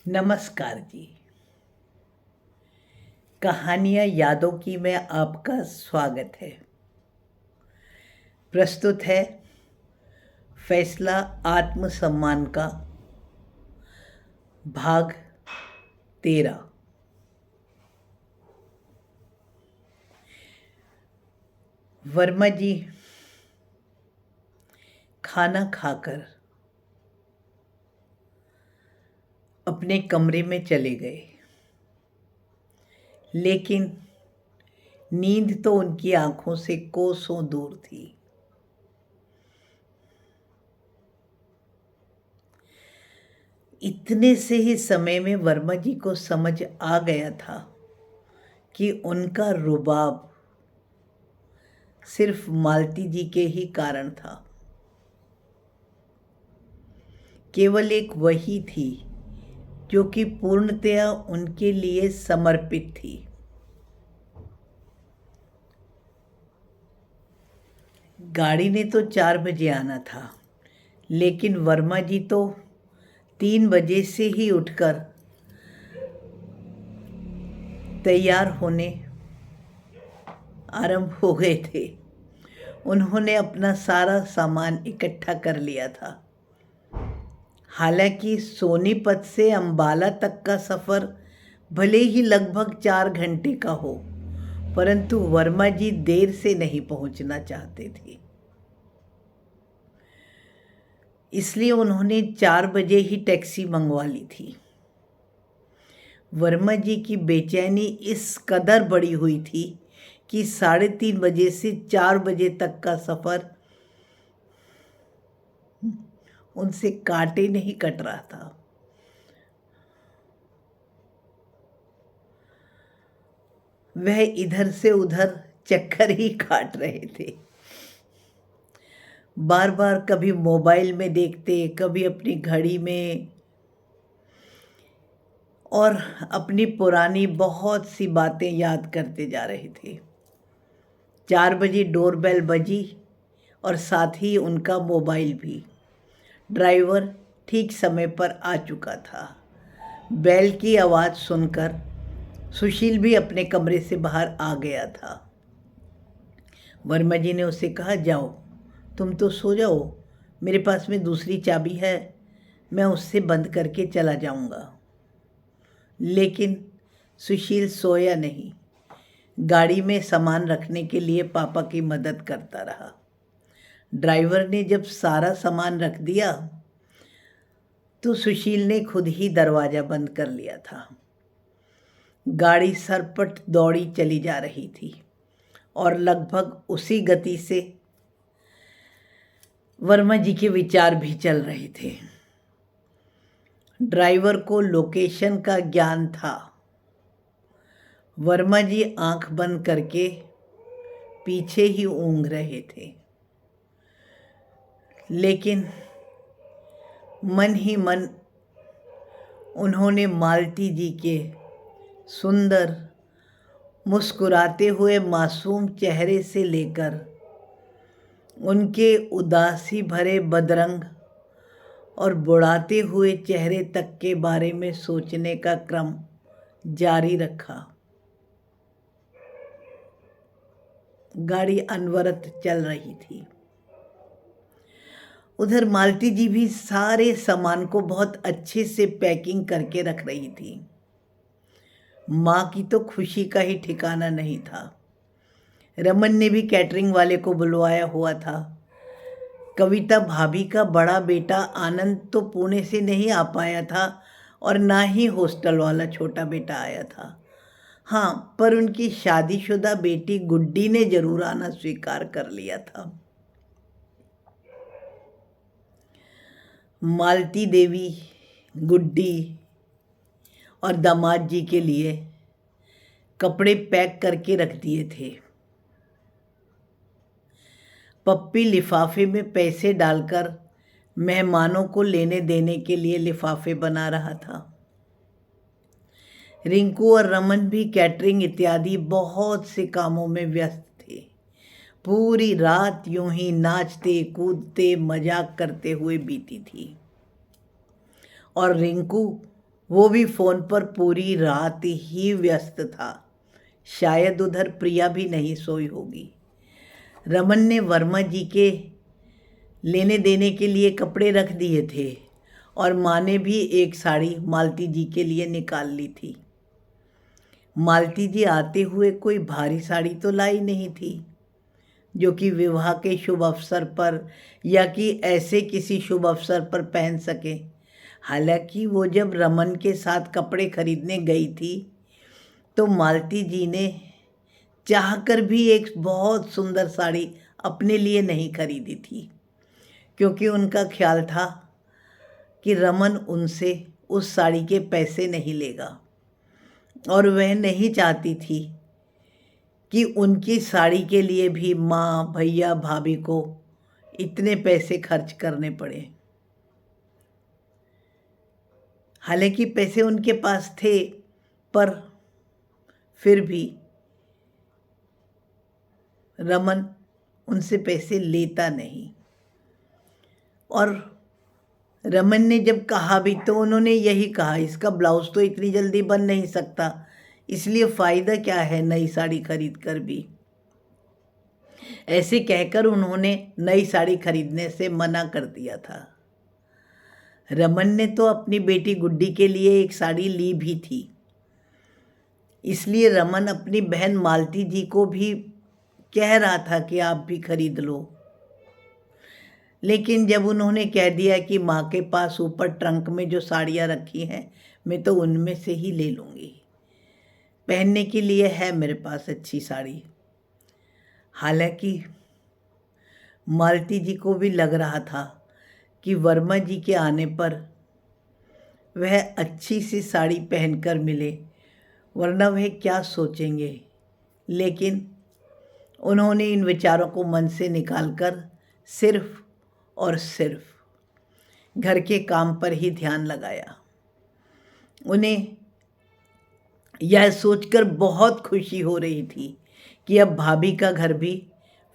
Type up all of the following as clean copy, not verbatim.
नमस्कार जी। कहानियाँ यादों की में आपका स्वागत है। प्रस्तुत है फैसला आत्मसम्मान का भाग 13। वर्मा जी खाना खाकर अपने कमरे में चले गए, लेकिन नींद तो उनकी आंखों से कोसों दूर थी। इतने से ही समय में वर्मा जी को समझ आ गया था कि उनका रुबाब सिर्फ मालती जी के ही कारण था। केवल एक वही थी जो कि पूर्णतया उनके लिए समर्पित थी। गाड़ी ने तो 4 बजे आना था, लेकिन वर्मा जी तो 3 बजे से ही उठकर तैयार होने आरंभ हो गए थे। उन्होंने अपना सारा सामान इकट्ठा कर लिया था। हालांकि सोनीपत से अंबाला तक का सफ़र भले ही लगभग 4 घंटे का हो, परंतु वर्मा जी देर से नहीं पहुंचना चाहते थे। इसलिए उन्होंने 4 बजे ही टैक्सी मंगवा ली थी। वर्मा जी की बेचैनी इस कदर बढ़ी हुई थी कि 3:30 बजे से 4 बजे तक का सफ़र उनसे काटे नहीं कट रहा था। वह इधर से उधर चक्कर ही काट रहे थे। बार बार कभी मोबाइल में देखते, कभी अपनी घड़ी में, और अपनी पुरानी बहुत सी बातें याद करते जा रहे थे। 4 बजे डोरबेल बजी और साथ ही उनका मोबाइल भी। ड्राइवर ठीक समय पर आ चुका था। बेल की आवाज़ सुनकर सुशील भी अपने कमरे से बाहर आ गया था। वर्मा जी ने उससे कहा, जाओ, तुम तो सो जाओ, मेरे पास में दूसरी चाबी है, मैं उससे बंद करके चला जाऊंगा। लेकिन सुशील सोया नहीं। गाड़ी में सामान रखने के लिए पापा की मदद करता रहा। ड्राइवर ने जब सारा सामान रख दिया तो सुशील ने खुद ही दरवाज़ा बंद कर लिया था। गाड़ी सरपट दौड़ी चली जा रही थी और लगभग उसी गति से वर्मा जी के विचार भी चल रहे थे। ड्राइवर को लोकेशन का ज्ञान था। वर्मा जी आंख बंद करके पीछे ही ऊँघ रहे थे, लेकिन मन ही मन उन्होंने मालती जी के सुंदर मुस्कुराते हुए मासूम चेहरे से लेकर उनके उदासी भरे बदरंग और बुढ़ाते हुए चेहरे तक के बारे में सोचने का क्रम जारी रखा। गाड़ी अनवरत चल रही थी। उधर मालती जी भी सारे सामान को बहुत अच्छे से पैकिंग करके रख रही थी। माँ की तो खुशी का ही ठिकाना नहीं था। रमन ने भी कैटरिंग वाले को बुलवाया हुआ था। कविता भाभी का बड़ा बेटा आनंद तो पुणे से नहीं आ पाया था और ना ही हॉस्टल वाला छोटा बेटा आया था। हाँ, पर उनकी शादीशुदा बेटी गुड्डी ने जरूर आना स्वीकार कर लिया था। मालती देवी गुड्डी और दामाद जी के लिए कपड़े पैक करके रख दिए थे। पप्पी लिफाफे में पैसे डालकर मेहमानों को लेने देने के लिए लिफाफे बना रहा था। रिंकू और रमन भी कैटरिंग इत्यादि बहुत से कामों में व्यस्त थे। पूरी रात यूं ही नाचते कूदते मजाक करते हुए बीती थी। और रिंकू वो भी फ़ोन पर पूरी रात ही व्यस्त था। शायद उधर प्रिया भी नहीं सोई होगी। रमन ने वर्मा जी के लेने देने के लिए कपड़े रख दिए थे और माँ ने भी एक साड़ी मालती जी के लिए निकाल ली थी। मालती जी आते हुए कोई भारी साड़ी तो लाई नहीं थी, जो कि विवाह के शुभ अवसर पर या कि ऐसे किसी शुभ अवसर पर पहन सके। हालांकि वो जब रमन के साथ कपड़े खरीदने गई थी तो मालती जी ने चाहकर भी एक बहुत सुंदर साड़ी अपने लिए नहीं खरीदी थी, क्योंकि उनका ख्याल था कि रमन उनसे उस साड़ी के पैसे नहीं लेगा और वह नहीं चाहती थी कि उनकी साड़ी के लिए भी माँ, भैया, भाभी को इतने पैसे खर्च करने पड़े। हालांकि पैसे उनके पास थे, पर फिर भी रमन उनसे पैसे लेता नहीं। और रमन ने जब कहा भी तो उन्होंने यही कहा, इसका ब्लाउज तो इतनी जल्दी बन नहीं सकता, इसलिए फ़ायदा क्या है नई साड़ी खरीद कर भी। ऐसे कहकर उन्होंने नई साड़ी खरीदने से मना कर दिया था। रमन ने तो अपनी बेटी गुड्डी के लिए एक साड़ी ली भी थी, इसलिए रमन अपनी बहन मालती जी को भी कह रहा था कि आप भी खरीद लो। लेकिन जब उन्होंने कह दिया कि माँ के पास ऊपर ट्रंक में जो साड़ियाँ रखी हैं, मैं तो उनमें से ही ले लूँगी, पहनने के लिए है मेरे पास अच्छी साड़ी। हालांकि मालती जी को भी लग रहा था कि वर्मा जी के आने पर वह अच्छी सी साड़ी पहनकर मिले, वरना वह क्या सोचेंगे। लेकिन उन्होंने इन विचारों को मन से निकालकर सिर्फ और सिर्फ घर के काम पर ही ध्यान लगाया। उन्हें यह सोचकर बहुत खुशी हो रही थी कि अब भाभी का घर भी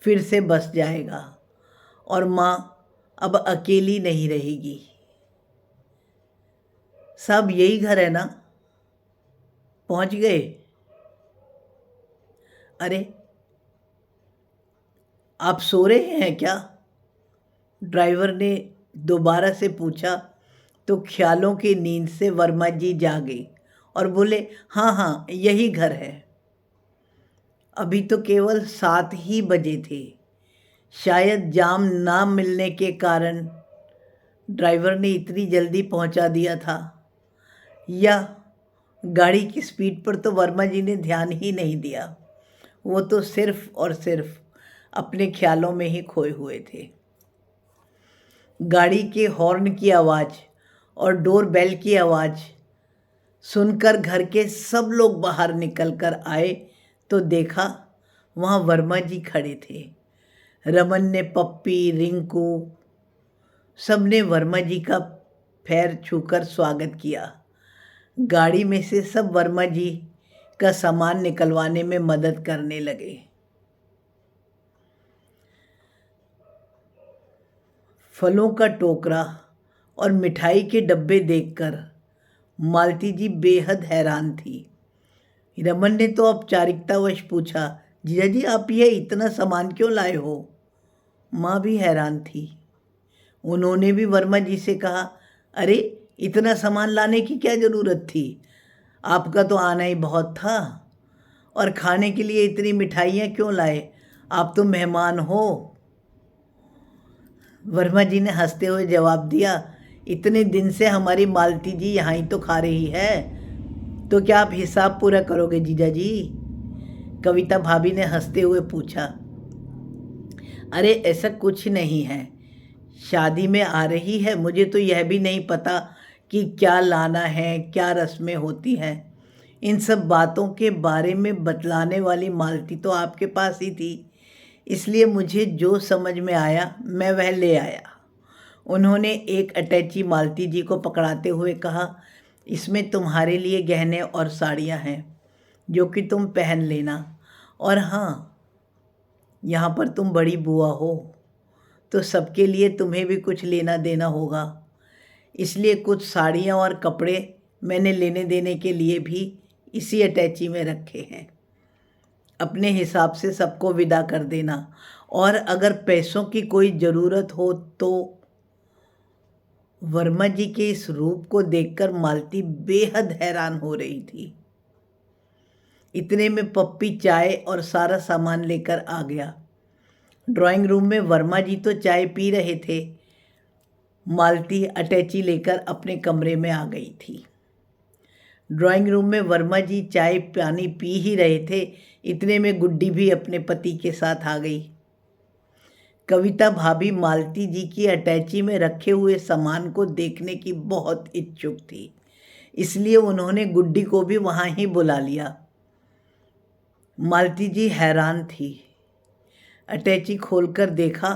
फिर से बस जाएगा और माँ अब अकेली नहीं रहेगी। सब यही घर है ना? पहुँच गए? अरे, आप सो रहे हैं क्या? ड्राइवर ने दोबारा से पूछा तो ख्यालों की नींद से वर्मा जी जागे और बोले, हाँ हाँ, यही घर है। अभी तो केवल 7 ही बजे थे। शायद जाम ना मिलने के कारण ड्राइवर ने इतनी जल्दी पहुंचा दिया था, या गाड़ी की स्पीड पर तो वर्मा जी ने ध्यान ही नहीं दिया। वो तो सिर्फ और सिर्फ अपने ख्यालों में ही खोए हुए थे। गाड़ी के हॉर्न की आवाज़ और डोर बेल की आवाज़ सुनकर घर के सब लोग बाहर निकल कर आए तो देखा वहाँ वर्मा जी खड़े थे। रमन ने, पप्पी, रिंकू, सब ने वर्मा जी का पैर छूकर स्वागत किया। गाड़ी में से सब वर्मा जी का सामान निकलवाने में मदद करने लगे। फलों का टोकरा और मिठाई के डब्बे देखकर मालती जी बेहद हैरान थी। रमन ने तो औपचारिकतावश पूछा, जीजा जी आप ये इतना सामान क्यों लाए हो? माँ भी हैरान थी। उन्होंने भी वर्मा जी से कहा, अरे इतना सामान लाने की क्या ज़रूरत थी? आपका तो आना ही बहुत था, और खाने के लिए इतनी मिठाइयाँ क्यों लाए? आप तो मेहमान हो। वर्मा जी ने हंसते हुए जवाब दिया, इतने दिन से हमारी मालती जी यहाँ ही तो खा रही है, तो क्या आप हिसाब पूरा करोगे जीजा जी? कविता भाभी ने हंसते हुए पूछा। अरे ऐसा कुछ नहीं है, शादी में आ रही है, मुझे तो यह भी नहीं पता कि क्या लाना है, क्या रस्में होती हैं। इन सब बातों के बारे में बतलाने वाली मालती तो आपके पास ही थी, इसलिए मुझे जो समझ में आया मैं वह ले आया। उन्होंने एक अटैची मालती जी को पकड़ाते हुए कहा, इसमें तुम्हारे लिए गहने और साड़ियाँ हैं जो कि तुम पहन लेना, और हाँ, यहाँ पर तुम बड़ी बुआ हो तो सबके लिए तुम्हें भी कुछ लेना देना होगा, इसलिए कुछ साड़ियाँ और कपड़े मैंने लेने देने के लिए भी इसी अटैची में रखे हैं। अपने हिसाब से सबको विदा कर देना, और अगर पैसों की कोई ज़रूरत हो तो। वर्मा जी के इस रूप को देखकर मालती बेहद हैरान हो रही थी। इतने में पप्पी चाय और सारा सामान लेकर आ गया। ड्राइंग रूम में वर्मा जी तो चाय पी रहे थे, मालती अटैची लेकर अपने कमरे में आ गई थी। ड्राइंग रूम में वर्मा जी चाय पानी पी ही रहे थे, इतने में गुड्डी भी अपने पति के साथ आ गई। कविता भाभी मालती जी की अटैची में रखे हुए सामान को देखने की बहुत इच्छुक थी, इसलिए उन्होंने गुड्डी को भी वहाँ ही बुला लिया। मालती जी हैरान थी। अटैची खोलकर देखा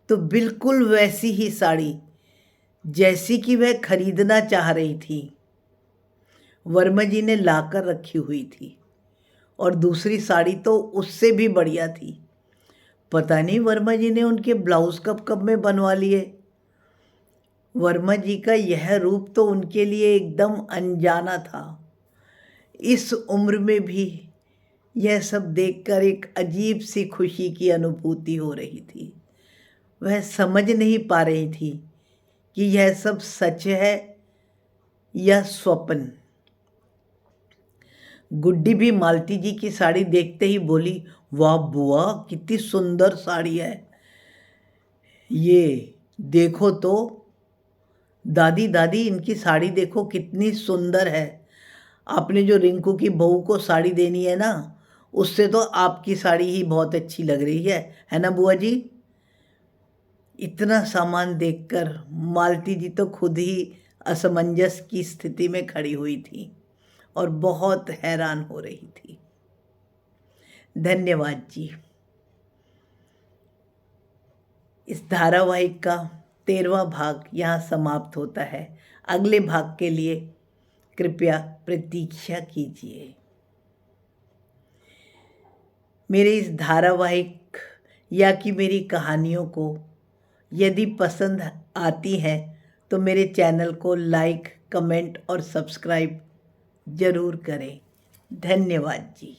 तो बिल्कुल वैसी ही साड़ी जैसी कि वह खरीदना चाह रही थी, वर्मा जी ने लाकर रखी हुई थी, और दूसरी साड़ी तो उससे भी बढ़िया थी। पता नहीं वर्मा जी ने उनके ब्लाउज कब कब में बनवा लिए। वर्मा जी का यह रूप तो उनके लिए एकदम अनजाना था। इस उम्र में भी यह सब देखकर एक अजीब सी खुशी की अनुभूति हो रही थी। वह समझ नहीं पा रही थी कि यह सब सच है या स्वप्न। गुड्डी भी मालती जी की साड़ी देखते ही बोली, वाह बुआ, कितनी सुंदर साड़ी है। ये देखो तो दादी, दादी इनकी साड़ी देखो कितनी सुंदर है। आपने जो रिंकू की बहू को साड़ी देनी है ना, उससे तो आपकी साड़ी ही बहुत अच्छी लग रही है ना बुआ जी। इतना सामान देखकर मालती जी तो खुद ही असमंजस की स्थिति में खड़ी हुई थी और बहुत हैरान हो रही थी। धन्यवाद जी। इस धारावाहिक का 13वां भाग यहाँ समाप्त होता है। अगले भाग के लिए कृपया प्रतीक्षा कीजिए। मेरे इस धारावाहिक या कि मेरी कहानियों को यदि पसंद आती हैं तो मेरे चैनल को लाइक, कमेंट और सब्सक्राइब ज़रूर करें। धन्यवाद जी।